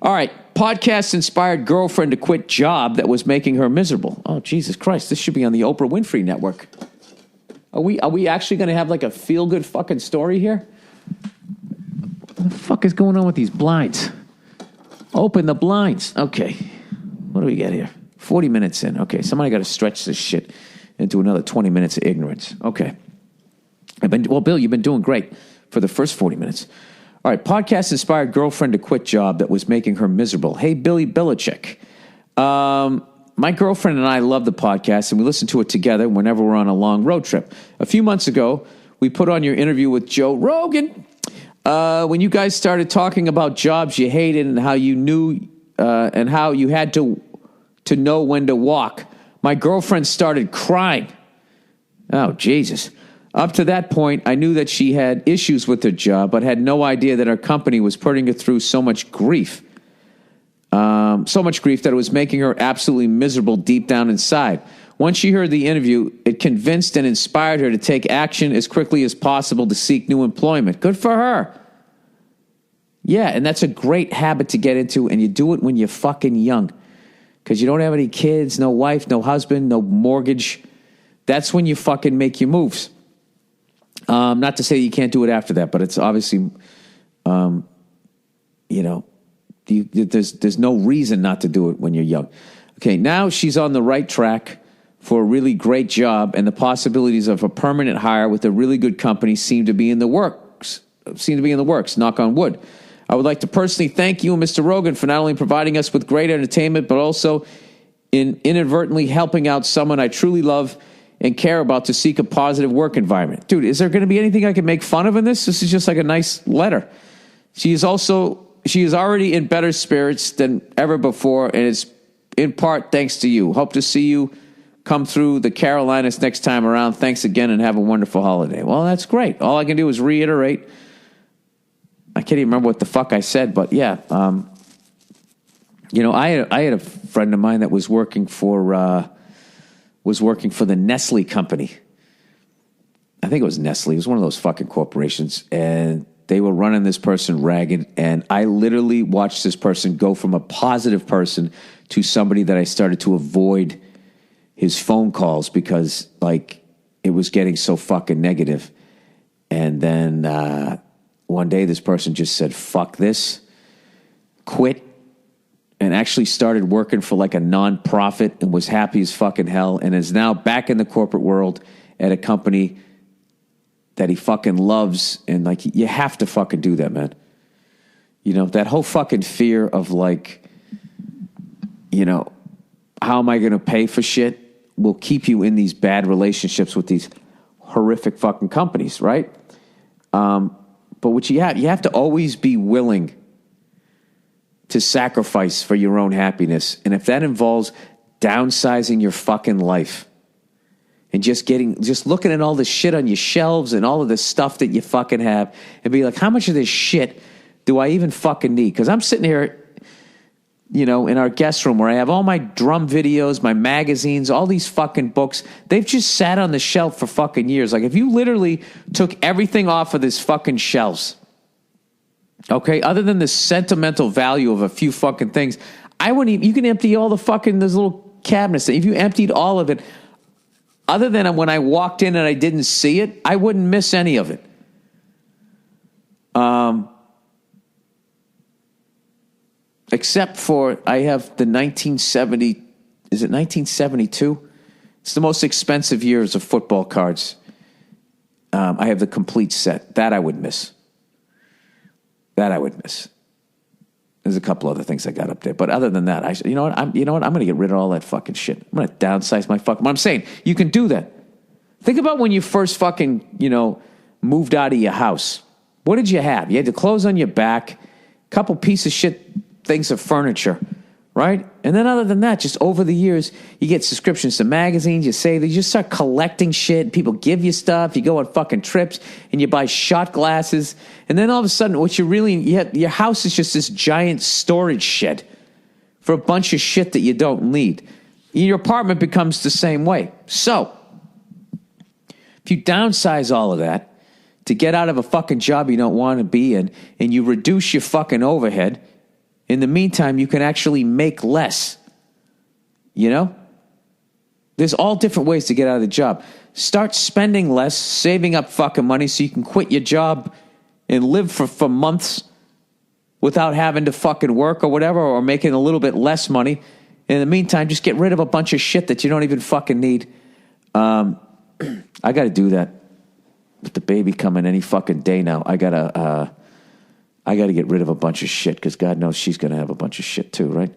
All right. Podcast inspired girlfriend to quit job that was making her miserable. Oh, Jesus Christ. This should be on the Oprah Winfrey Network. Are we actually going to have like a feel-good fucking story here? What the fuck is going on with these blinds? Open the blinds. Okay. What do we get here? 40 minutes in. Okay, somebody got to stretch this shit into another 20 minutes of ignorance. Okay. Bill, you've been doing great for the first 40 minutes. All right, podcast inspired girlfriend to quit job that was making her miserable. Hey, Billy Belichick. My girlfriend and I love the podcast, and we listen to it together whenever we're on a long road trip. A few months ago, we put on your interview with Joe Rogan when you guys started talking about jobs you hated and how you knew and how you had to know when to walk. My girlfriend started crying. Oh, Jesus. Up to that point, I knew that she had issues with her job, but had no idea that our company was putting her through so much grief. So much grief that it was making her absolutely miserable deep down inside. Once she heard the interview, it convinced and inspired her to take action as quickly as possible to seek new employment. Good for her. Yeah, and that's a great habit to get into, and you do it when you're fucking young. Because you don't have any kids, no wife, no husband, no mortgage. That's when you fucking make your moves. Not to say you can't do it after that, but it's obviously, there's no reason not to do it when you're young. Okay, now she's on the right track for a really great job, and the possibilities of a permanent hire with a really good company seem to be in the works. Knock on wood. I would like to personally thank you and Mr. Rogan for not only providing us with great entertainment, but also in inadvertently helping out someone I truly love and care about to seek a positive work environment. Dude, is there going to be anything I can make fun of in this? This is just like a nice letter. She is already in better spirits than ever before, and it's in part thanks to you. Hope to see you come through the Carolinas next time around. Thanks again, and have a wonderful holiday. Well, that's great. All I can do is reiterate. I can't even remember what the fuck I said, but yeah. I had a friend of mine that was working for the Nestle company. I think it was Nestle. It was one of those fucking corporations. And they were running this person ragged. And I literally watched this person go from a positive person to somebody that I started to avoid his phone calls because, like, it was getting so fucking negative. And then one day this person just said, fuck this, quit, and actually started working for like a nonprofit and was happy as fucking hell and is now back in the corporate world at a company that he fucking loves. And like, you have to fucking do that, man. You know, that whole fucking fear of like, how am I going to pay for shit will keep you in these bad relationships with these horrific fucking companies, right? But what you have to always be willing to sacrifice for your own happiness. And if that involves downsizing your fucking life and just looking at all the shit on your shelves and all of the stuff that you fucking have and be like, how much of this shit do I even fucking need? Because I'm sitting here, in our guest room where I have all my drum videos, my magazines, all these fucking books. They've just sat on the shelf for fucking years. Like if you literally took everything off of this fucking shelves, okay, other than the sentimental value of a few fucking things, I wouldn't even, you can empty all the fucking, those little cabinets. If you emptied all of it, other than when I walked in and I didn't see it, I wouldn't miss any of it. Except for, I have the 1970, is it 1972? It's the most expensive years of football cards. I have the complete set. That I would miss. There's a couple other things I got up there. But other than that, I'm going to get rid of all that fucking shit. I'm going to downsize my fucking, I'm saying, you can do that. Think about when you first fucking, moved out of your house. What did you have? You had the clothes on your back, couple pieces of shit, things of furniture, right? And then other than that, just over the years, you get subscriptions to magazines, you just start collecting shit, people give you stuff, you go on fucking trips, and you buy shot glasses, and then all of a sudden, your house is just this giant storage shed for a bunch of shit that you don't need. Your apartment becomes the same way. So, if you downsize all of that to get out of a fucking job you don't want to be in, and you reduce your fucking overhead, In the meantime, you can actually make less. You know? There's all different ways to get out of the job. Start spending less, saving up fucking money so you can quit your job and live for months without having to fucking work or whatever, or making a little bit less money. In the meantime, just get rid of a bunch of shit that you don't even fucking need. I got to do that with the baby coming any fucking day now. I got to get rid of a bunch of shit because God knows she's going to have a bunch of shit too, right?